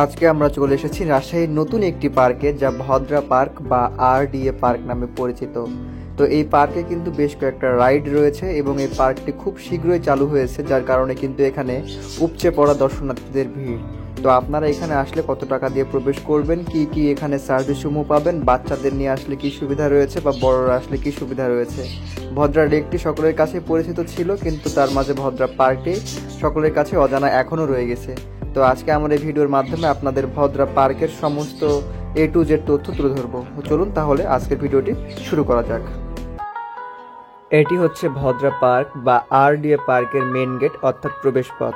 আজকে আমরা চলে এসেছি রাজশাহীর নতুন একটি পার্কে, যা ভদ্রা পার্ক বা RDA পার্ক নামে পরিচিত। তো এই পার্কে কিন্তু বেশ কয়েকটা রাইড রয়েছে এবং এই পার্কটি খুব শীঘ্রই চালু হয়েছে, যার কারণে কিন্তু এখানে উপচে পড়া দর্শনার্থীদের ভিড়। তো আপনারা এখানে আসলে কত টাকা দিয়ে প্রবেশ করবেন, কি কি এখানে সার্ভিস সমূহ পাবেন, বাচ্চাদের নিয়ে আসলে কি সুবিধা রয়েছে বা বড়রা আসলে কি সুবিধা রয়েছে। ভদ্রা লেকটি সকলের কাছে পরিচিত ছিল, কিন্তু তার মাঝে ভদ্রা পার্কটি সকলের কাছে অজানা এখনও রয়ে গেছে। তো আজকে আমার এই ভিডিওর মাধ্যমে আপনাদের ভদ্রা পার্কের সমস্ত A to Z তথ্য তুলে ধরবো। চলুন তাহলে আজকের ভিডিওটি শুরু করা যাক। এটি হচ্ছে ভদ্রা পার্ক বা RDA পার্কের মেন গেট অর্থাৎ প্রবেশপথ।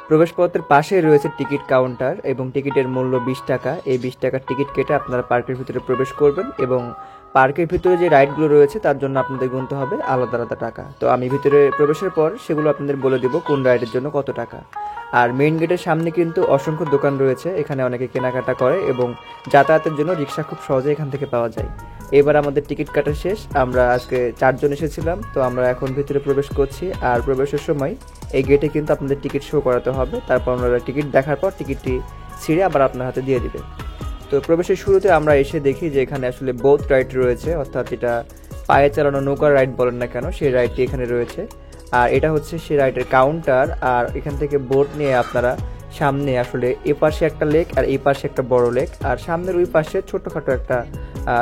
প্রবেশপথের পাশেই রয়েছে টিকিট কাউন্টার এবং টিকিটের মূল্য 20 টাকা। এই 20 টাকার টিকিট কেটে আপনারা পার্কের ভিতরে প্রবেশ করবেন এবং পার্কের ভিতরে যে রাইডগুলো রয়েছে তার জন্য আপনাদের গুনতে হবে আলাদা আলাদা টাকা। তো আমি ভিতরে প্রবেশের পর সেগুলো আপনাদের বলে দেবো কোন রাইডের জন্য কত টাকা। আর মেইন গেটের সামনে কিন্তু অসংখ্য দোকান রয়েছে, এখানে অনেকে কেনাকাটা করে এবং যাতায়াতের জন্য রিক্সা খুব সহজে এখান থেকে পাওয়া যায়। এবার আমাদের টিকিট কাটা শেষ, আমরা আজকে 4 জন এসেছিলাম। তো আমরা এখন ভিতরে প্রবেশ করছি, আর প্রবেশের সময় এই গেটে কিন্তু আপনাদের টিকিট শো করাতে হবে। তারপর আপনারা টিকিট দেখার পর টিকিটটি ছিঁড়ে আবার আপনার হাতে দিয়ে দিবে। তো প্রবেশের শুরুতে আমরা এসে দেখি যে এখানে আসলে বোট রাইড রয়েছে, অর্থাৎ এটা পায়ে চালানো নৌকার রাইড বলেন না কেন, সেই রাইডটি এখানে রয়েছে। আর এটা হচ্ছে সেই রাইডের কাউন্টার। আর এখান থেকে বোট নিয়ে আপনারা সামনে আসলে এ পাশে একটা লেক আর এই পাশে একটা বড় লেক, আর সামনের ওই পাশে ছোট্টখাটো একটা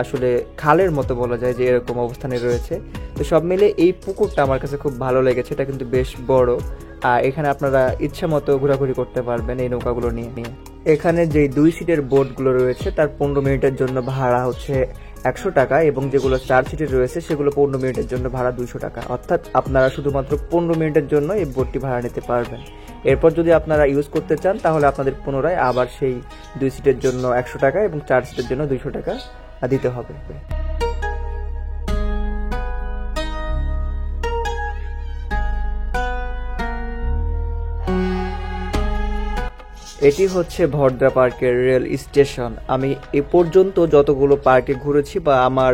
আসলে খালের মতো বলা যায় যে এরকম অবস্থানে রয়েছে। তো সব মিলে এই পুকুরটা আমার কাছে খুব ভালো লেগেছে, এটা কিন্তু বেশ বড়। আর এখানে আপনারা ইচ্ছা মতো ঘোরাঘুরি করতে পারবেন এই নৌকাগুলো নিয়ে। এখানে যে 2 সিটের বোটগুলো রয়েছে তার 15 মিনিটের জন্য ভাড়া হচ্ছে 100 টাকা এবং যেগুলো 4 সিটের রয়েছে সেগুলো 15 মিনিটের জন্য ভাড়া 200 টাকা। অর্থাৎ আপনারা শুধুমাত্র 15 মিনিটের জন্য এই বোটটি ভাড়া নিতে পারবেন। এরপর যদি আপনারা ইউজ করতে চান তাহলে আপনাদের পুনরায় আবার সেই 2 সিটের জন্য 100 টাকা এবং 4 সিটের জন্য 200 টাকা দিতে হবে। এটি হচ্ছে ভদ্রা পার্কের রেল স্টেশন। আমি এ পর্যন্ত যতগুলো পার্কে ঘুরেছি বা আমার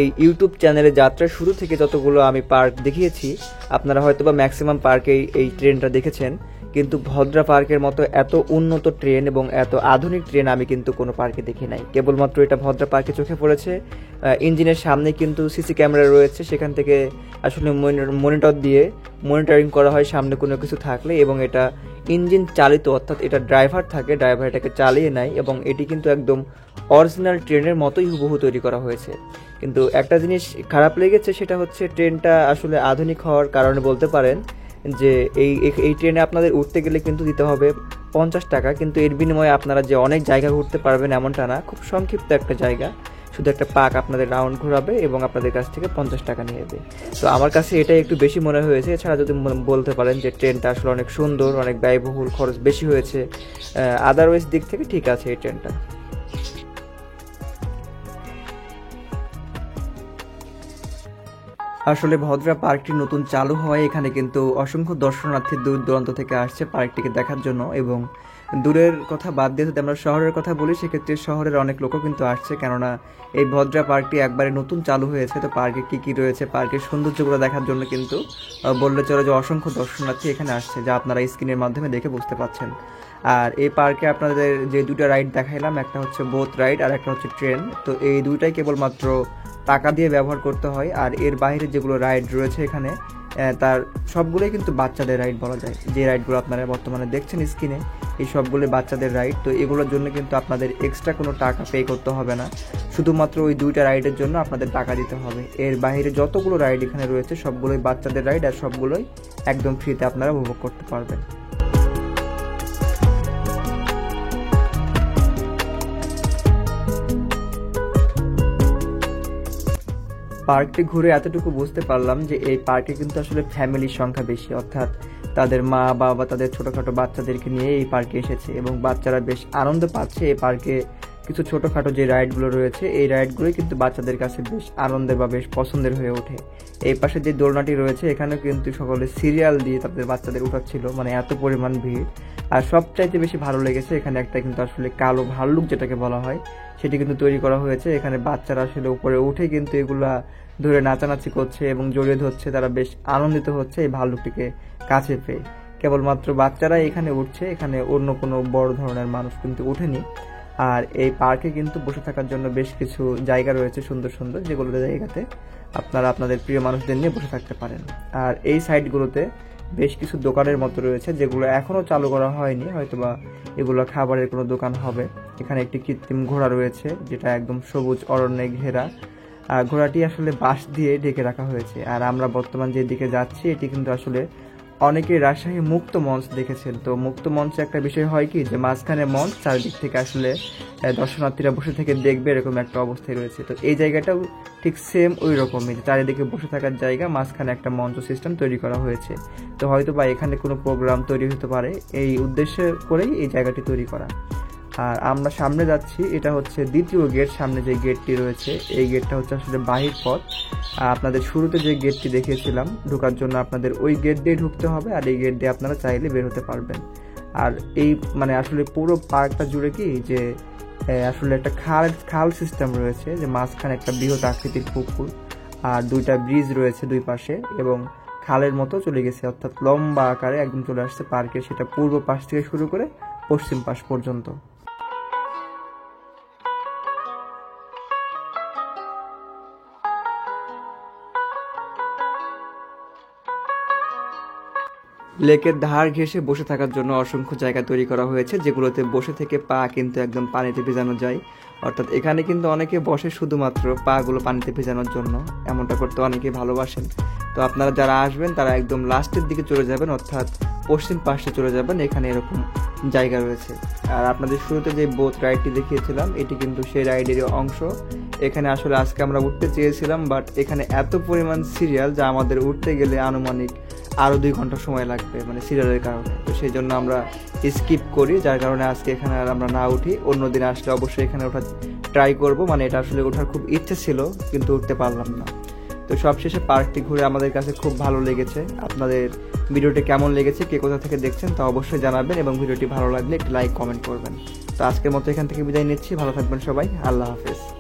এই ইউটিউব চ্যানেলে যাত্রা শুরু থেকে যতগুলো আমি পার্ক দেখিয়েছি, আপনারা হয়তো বা ম্যাক্সিমাম পার্কেই এই ট্রেনটা দেখেছেন, কিন্তু ভদ্রা পার্কের মতো এত উন্নত ট্রেন এবং এত আধুনিক ট্রেন আমি কিন্তু কোনো পার্কে দেখি নাই। কেবলমাত্র এটা ভদ্রা পার্কে চোখে পড়েছে। ইঞ্জিনের সামনে কিন্তু সিসি ক্যামেরা রয়েছে, সেখান থেকে আসলে মনিটর দিয়ে মনিটরিং করা হয় সামনে কোনো কিছু থাকলে, এবং এটা ইঞ্জিন চালিত, অর্থাৎ এটা ড্রাইভার থাকে, ড্রাইভার এটাকে চালিয়ে নেয় এবং এটি কিন্তু একদম অরিজিনাল ট্রেনের মতোই হুবহু তৈরি করা হয়েছে। কিন্তু একটা জিনিস খারাপ লেগেছে, সেটা হচ্ছে ট্রেনটা আসলে আধুনিক হওয়ার কারণে বলতে পারেন যে এই ট্রেনে আপনাদের উঠতে গেলে কিন্তু দিতে হবে 50 টাকা, কিন্তু এর বিনিময়ে আপনারা যে অনেক জায়গা ঘুরতে পারবেন এমনটা না, খুব সংক্ষিপ্ত একটা জায়গা, শুধু একটা পার্ক আপনাদের রাউন্ড ঘোরাবে এবং আপনাদের কাছ থেকে 50 টাকা নিয়ে যাবে। তো আমার কাছে এটাই একটু বেশি মনে হয়েছে। এছাড়া যদি বলতে পারেন যে ট্রেনটা আসলে অনেক সুন্দর, অনেক ব্যয়বহুল, খরচ বেশি হয়েছে, আদারওয়াইজ দিক থেকে ঠিক আছে এই ট্রেনটা। আসলে ভদ্রা পার্কটি নতুন চালু হয়, এখানে কিন্তু অসংখ্য দর্শনার্থী দূর দূরান্ত থেকে আসছে পার্কটিকে দেখার জন্য। এবং দূরের কথা বাদ দিয়ে যদি আমরা শহরের কথা বলি, সেক্ষেত্রে শহরের অনেক লোকও কিন্তু আসছে, কেননা এই ভদ্রা পার্কটি একবারে নতুন চালু হয়েছে। তো পার্কে কী কী রয়েছে, পার্কের সৌন্দর্যগুলো দেখার জন্য কিন্তু বললে চলে যে অসংখ্য দর্শনার্থী এখানে আসছে, যা আপনারা স্ক্রিনের মাধ্যমে দেখে বুঝতে পারছেন। আর এই পার্কে আপনাদের যে 2টা রাইড দেখাইলাম, একটা হচ্ছে বোট রাইড আর একটা হচ্ছে ট্রেন। তো এই দুইটাই কেবলমাত্র টাকা দিয়ে ব্যবহার করতে হয়। আর এর বাইরে যেগুলো রাইড রয়েছে এখানে, তার সবগুলোই কিন্তু বাচ্চাদের রাইড বলা যায়। যে রাইডগুলো আপনারা বর্তমানে দেখছেন স্ক্রিনে, এই সবগুলো বাচ্চাদের রাইড। তো এগুলোর জন্য কিন্তু আপনাদের এক্সট্রা কোনো টাকা পে করতে হবে না, শুধুমাত্র ওই 2টা রাইডের জন্য আপনাদের টাকা দিতে হবে। এর বাইরে যতগুলো রাইড এখানে রয়েছে সবগুলোই বাচ্চাদের রাইড, আর সবগুলোই একদম ফ্রিতে আপনারা উপভোগ করতে পারবেন। পার্কটি ঘুরে এতটুকু বুঝতে পারলাম যে এই পার্কে কিন্তু আসলে ফ্যামিলির সংখ্যা বেশি, অর্থাৎ তাদের মা বাবা তাদের ছোটোখাটো বাচ্চাদেরকে নিয়ে এই পার্কে এসেছে এবং বাচ্চারা বেশ আনন্দ পাচ্ছে। এই পার্কে কিছু ছোটোখাটো যে রাইডগুলো রয়েছে, এই রাইডগুলোই কিন্তু বাচ্চাদের কাছে বেশ আনন্দের বা বেশ পছন্দের হয়ে ওঠে। এই পাশে যে দোলনাটি রয়েছে, এখানেও কিন্তু সকলে সিরিয়াল দিয়ে তাদের বাচ্চাদের উঠাচ্ছিল, মানে এত পরিমাণ ভিড়। আর সবচাইতে বেশি ভালো লেগেছে এখানে একটা কিন্তু আসলে কালো ভাল্লুক যেটাকে বলা হয়, সেটি কিন্তু তৈরি করা হয়েছে। এখানে বাচ্চারা আসলে উপরে উঠে কিন্তু এগুলা ধরে নাচানাচি করছে এবং জড়িয়ে ধরছে, তারা বেশ আনন্দিত হচ্ছে এই ভাল্লুকটিকে কাছে পেয়ে। কেবলমাত্র বাচ্চারাই এখানে উঠছে, এখানে অন্য কোনো বড় ধরনের মানুষ কিন্তু উঠেনি। আর এই পার্কে কিন্তু বসে থাকার জন্য বেশ কিছু জায়গা রয়েছে সুন্দর সুন্দর, যেগুলো জায়গাতে আপনারা আপনাদের প্রিয় মানুষদের নিয়ে বসে থাকতে পারেন। আর এই সাইডগুলোতে বেশ কিছু দোকানের মতো রয়েছে, যেগুলো এখনও চালু করা হয়নি, হয়তোবা এগুলো খাবারের কোনো দোকান হবে। এখানে একটি কৃত্রিম ঘোড়া রয়েছে, যেটা একদম সবুজ অরণ্যে ঘেরা। আর ঘোড়াটি আসলে বাঁশ দিয়ে ঢেকে রাখা হয়েছে। আর আমরা বর্তমান যেদিকে যাচ্ছি, এটি কিন্তু আসলে অনেকে রাজশাহী মুক্ত মঞ্চ দেখেছেন। তো মুক্ত মঞ্চে একটা বিষয় হয় কি, যে মাঝখানে মঞ্চ, চারিদিক থেকে আসলে দর্শনার্থীরা বসে থেকে দেখবে, এরকম একটা অবস্থায় রয়েছে। তো এই জায়গাটাও ঠিক সেম ওই রকমই, চারিদিকে বসে থাকার জায়গা, মাঝখানে একটা মঞ্চ সিস্টেম তৈরি করা হয়েছে। তো হয়তো বা এখানে কোনো প্রোগ্রাম তৈরি হতে পারে, এই উদ্দেশ্যে করেই এই জায়গাটি তৈরি করা। আর আমরা সামনে যাচ্ছি, এটা হচ্ছে দ্বিতীয় গেট। সামনে যে গেটটি রয়েছে, এই গেটটা হচ্ছে আসলে বাহির পথ। আপনাদের শুরুতে যে গেটটি দেখিয়েছিলাম ঢোকার জন্য, আপনাদের ওই গেট দিয়ে ঢুকতে হবে, আর এই গেট দিয়ে আপনারা চাইলে বের হতে পারবেন। আর এই আসলে পুরো পার্কটা জুড়ে কি, যে আসলে একটা খাল সিস্টেম রয়েছে, যে মাঝখানে একটা বৃহৎ আকৃতির পুকুর, আর দুইটা ব্রিজ রয়েছে দুই পাশে, এবং খালের মতো চলে গেছে, অর্থাৎ লম্বা আকারে একদম চলে আসছে পার্কে, সেটা পূর্ব পাশ থেকে শুরু করে পশ্চিম পাশ পর্যন্ত। লেকের ধার ঘেঁষে বসে থাকার জন্য অসংখ্য জায়গা তৈরি করা হয়েছে, যেগুলোতে বসে থেকে পা কিন্তু একদম পানিতে ভেজানো যায়। অর্থাৎ এখানে কিন্তু অনেকে বসে শুধুমাত্র পাগুলো পানিতে ভেজানোর জন্য, এমনটা করতে অনেকে ভালোবাসেন। তো আপনারা যারা আসবেন তারা একদম লাস্টের দিকে চলে যাবেন, অর্থাৎ পশ্চিম পাশে চলে যাবেন, এখানে এরকম জায়গা রয়েছে। আর আপনাদের শুরুতে যে বোট রাইডটি দেখিয়েছিলাম, এটি কিন্তু সেই রাইডেরই অংশ। এখানে আসলে আজকে আমরা উঠতে চেয়েছিলাম, বাট এখানে এত পরিমাণ সিরিয়াল, যা আমাদের উঠতে গেলে আনুমানিক আরও 2 ঘন্টা সময় লাগবে, সিরিয়ালের কারণে। তো সেই জন্য আমরা স্কিপ করি, যার কারণে আজকে এখানে আর আমরা না উঠি। অন্যদিন আসলে অবশ্যই এখানে ওঠা ট্রাই করব, এটা আসলে ওঠার খুব ইচ্ছে ছিল, কিন্তু উঠতে পারলাম না। তো সবশেষে পার্কটি ঘুরে আমাদের কাছে খুব ভালো লেগেছে। আপনাদের ভিডিওটি কেমন লেগেছে, কে কোথা থেকে দেখছেন তা অবশ্যই জানাবেন, এবং ভিডিওটি ভালো লাগলে একটি লাইক কমেন্ট করবেন। তো আজকের মতো এখান থেকে বিদায় নিচ্ছি, ভালো থাকবেন সবাই, আল্লাহ হাফেজ।